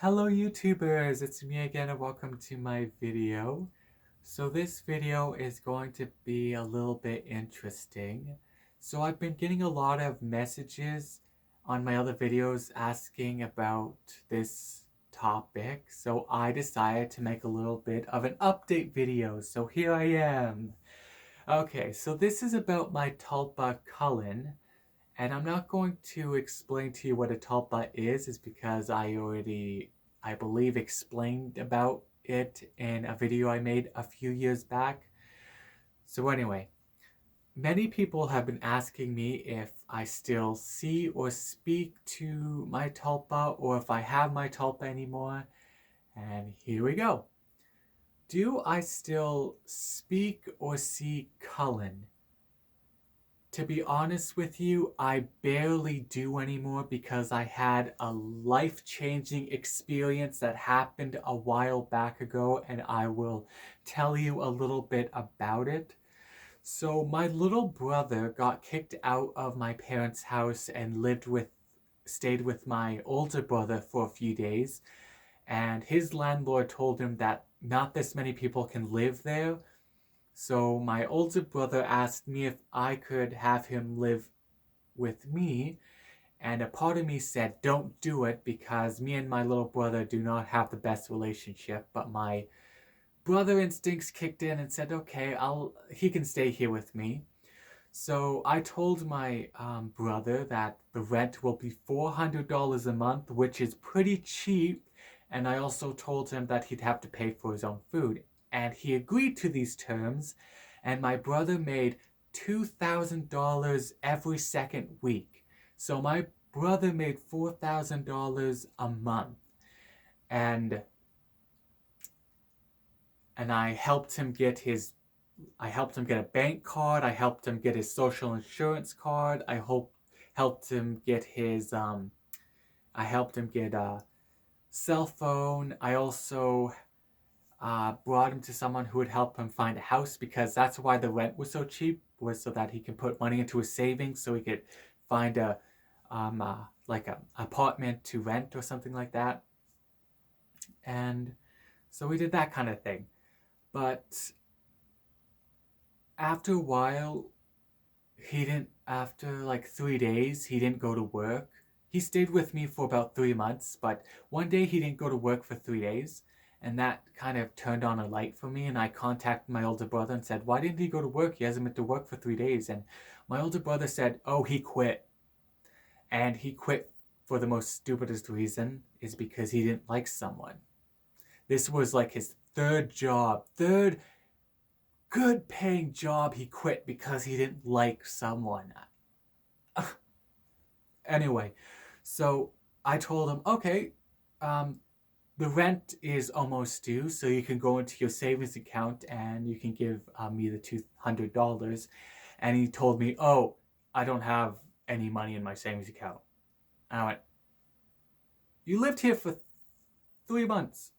Hello YouTubers, it's me again and welcome to my video. So this video is going to be a little bit interesting. So I've been getting a lot of messages on my other videos asking about this topic. So I decided to make a little bit of an update video. So here I am. Okay, so this is about my Tulpa Cullen. And I'm not going to explain to you what a tulpa is because I believe, explained about it in a video I made a few years back. So anyway, many people have been asking me if I still see or speak to my tulpa or if I have my tulpa anymore. And here we go. Do I still speak or see Cullen? To be honest with you, I barely do anymore because I had a life-changing experience that happened a while back ago, and I will tell you a little bit about it. So my little brother got kicked out of my parents' house and stayed with my older brother for a few days, and his landlord told him that not this many people can live there. So my older brother asked me if I could have him live with me, and a part of me said don't do it because me and my little brother do not have the best relationship, but my brother instincts kicked in and said okay, he can stay here with me. So I told my brother that the rent will be $400 a month, which is pretty cheap, and I also told him that he'd have to pay for his own food. And he agreed to these terms, and my brother made $2,000 every second week. So my brother made $4,000 a month, and I helped him get a bank card. I helped him get his social insurance card. Helped him get I helped him get a cell phone. I also brought him to someone who would help him find a house because that's why the rent was so cheap, was so that he can put money into his savings so he could find a like a apartment to rent or something like that. And so we did that kind of thing. But after a while, after like 3 days, he didn't go to work. He stayed with me for about 3 months, but one day he didn't go to work for 3 days. And that kind of turned on a light for me, and I contacted my older brother and said, why didn't he go to work? He hasn't been to work for 3 days. And my older brother said, oh, he quit. And he quit for the most stupidest reason, is because he didn't like someone. This was like his third good paying job. He quit because he didn't like someone. Anyway, so I told him, okay, the rent is almost due, so you can go into your savings account and you can give me the $200. And he told me, oh, I don't have any money in my savings account. And I went, you lived here for 3 months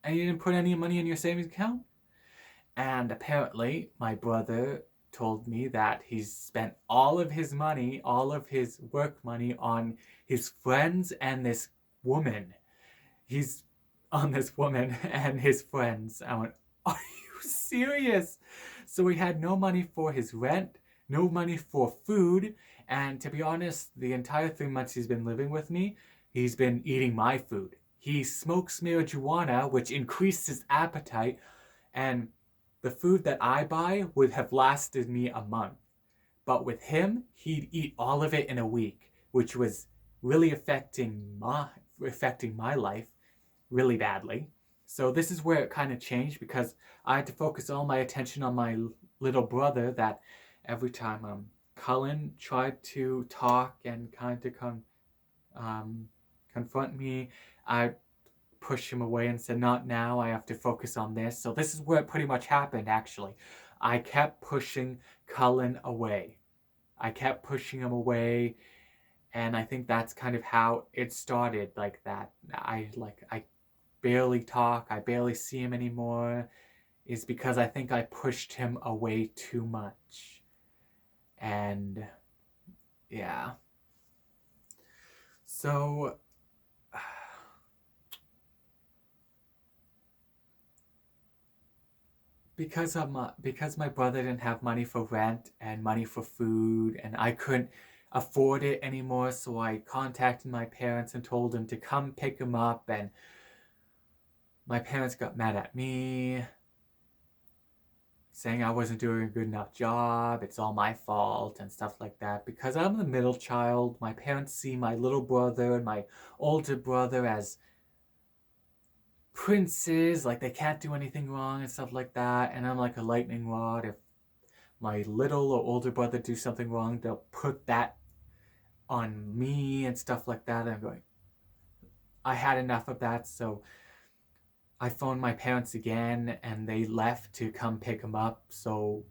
and you didn't put any money in your savings account? And apparently my brother told me that he's spent all of his money, all of his work money on his friends and this woman. He's on this woman and his friends. I went, are you serious? So he had no money for his rent, no money for food, and to be honest, the entire 3 months he's been living with me, he's been eating my food. He smokes marijuana, which increased his appetite, and the food that I buy would have lasted me a month. But with him, he'd eat all of it in a week, which was really affecting my life really badly. So this is where it kind of changed because I had to focus all my attention on my little brother. That every time Cullen tried to talk and kind of confront me, I pushed him away and said, not now, I have to focus on this. So this is where it pretty much happened, actually. I kept pushing Cullen away. I kept pushing him away, and I think that's kind of how it started, like that. I barely talk, I barely see him anymore, is because I think I pushed him away too much. And yeah. So because my brother didn't have money for rent and money for food, and I couldn't afford it anymore, so I contacted my parents and told them to come pick him up, and my parents got mad at me, saying I wasn't doing a good enough job, it's all my fault, and stuff like that. Because I'm the middle child, my parents see my little brother and my older brother as princes, like they can't do anything wrong and stuff like that, and I'm like a lightning rod. If my little or older brother do something wrong, they'll put that on me and stuff like that. And I'm going, I had enough of that, so I phoned my parents again, and they left to come pick him up. So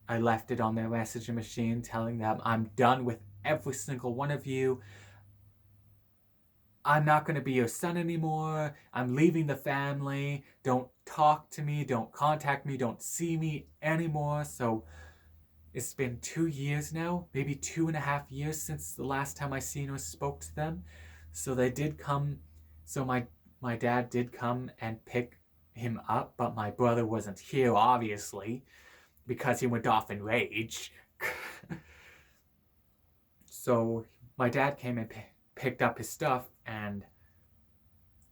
I left it on their messaging machine telling them, I'm done with every single one of you. I'm not going to be your son anymore. I'm leaving the family. Don't talk to me. Don't contact me. Don't see me anymore. So it's been 2 years now, maybe 2.5 years since the last time I seen or spoke to them. So they did come. So my dad did come and pick him up, but my brother wasn't here, obviously, because he went off in rage. So my dad came and picked up his stuff, and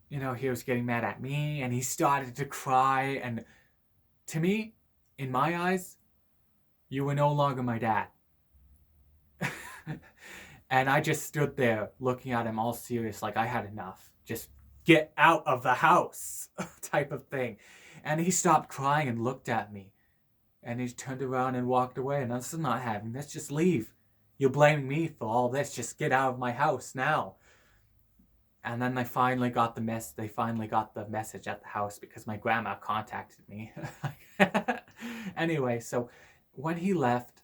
he was getting mad at me, and he started to cry. And to me, in my eyes, you were no longer my dad. And I just stood there looking at him all serious, like I had enough. Just get out of the house type of thing. And he stopped crying and looked at me. And he turned around and walked away. And I said, not having this, just leave. You're blaming me for all this. Just get out of my house now. And then they finally got the message at the house because my grandma contacted me. Anyway, so when he left,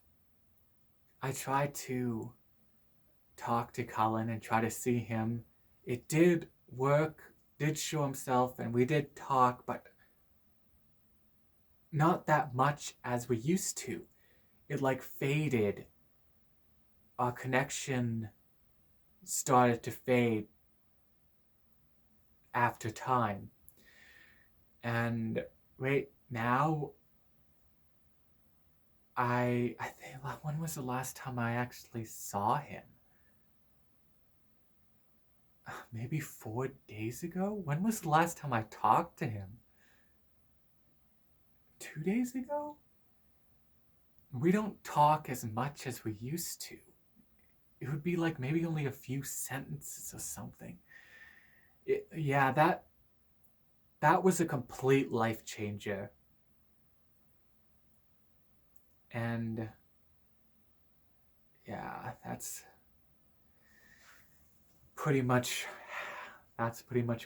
I tried to talk to Cullen and try to see him. It did work, did show himself, and we did talk, but not that much as we used to. It like faded. Our connection started to fade after time. And right now, I think, when was the last time I actually saw him? Maybe 4 days ago? When was the last time I talked to him? 2 days ago? We don't talk as much as we used to. It would be like maybe only a few sentences or something. That was a complete life changer. And yeah, that's pretty much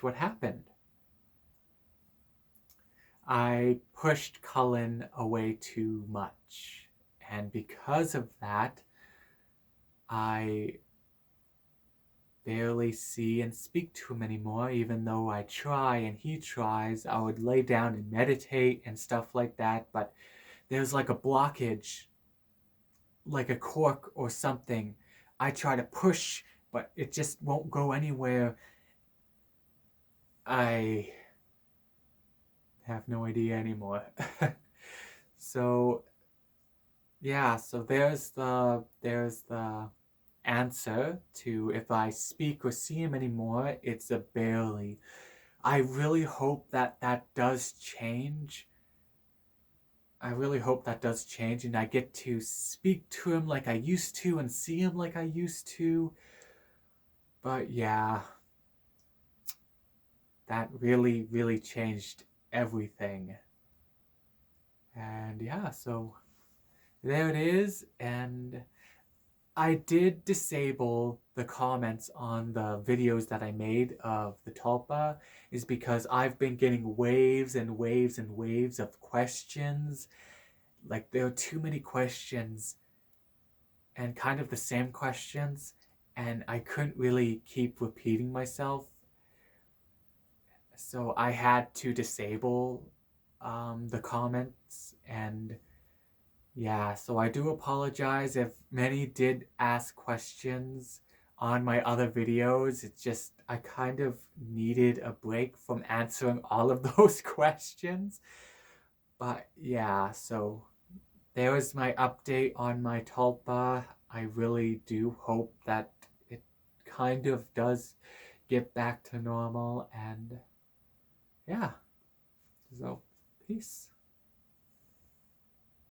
what happened. I pushed Cullen away too much, and because of that, I barely see and speak to him anymore. Even though I try and he tries, I would lay down and meditate and stuff like that, but there's like a blockage, like a cork or something. I try to push, but it just won't go anywhere. I have no idea anymore. So yeah, so there's the answer to if I speak or see him anymore. It's a barely. I really hope that does change. I really hope that does change, and I get to speak to him like I used to and see him like I used to. But yeah, that really, really changed everything. And yeah, so there it is. And I did disable the comments on the videos that I made of the Tulpa, is because I've been getting waves and waves and waves of questions. Like, there are too many questions and kind of the same questions, and I couldn't really keep repeating myself. So I had to disable the comments. And yeah, so I do apologize if many did ask questions on my other videos. It's just I kind of needed a break from answering all of those questions. But yeah, so there was my update on my Tulpa. I really do hope that it kind of does get back to normal, and yeah, so peace.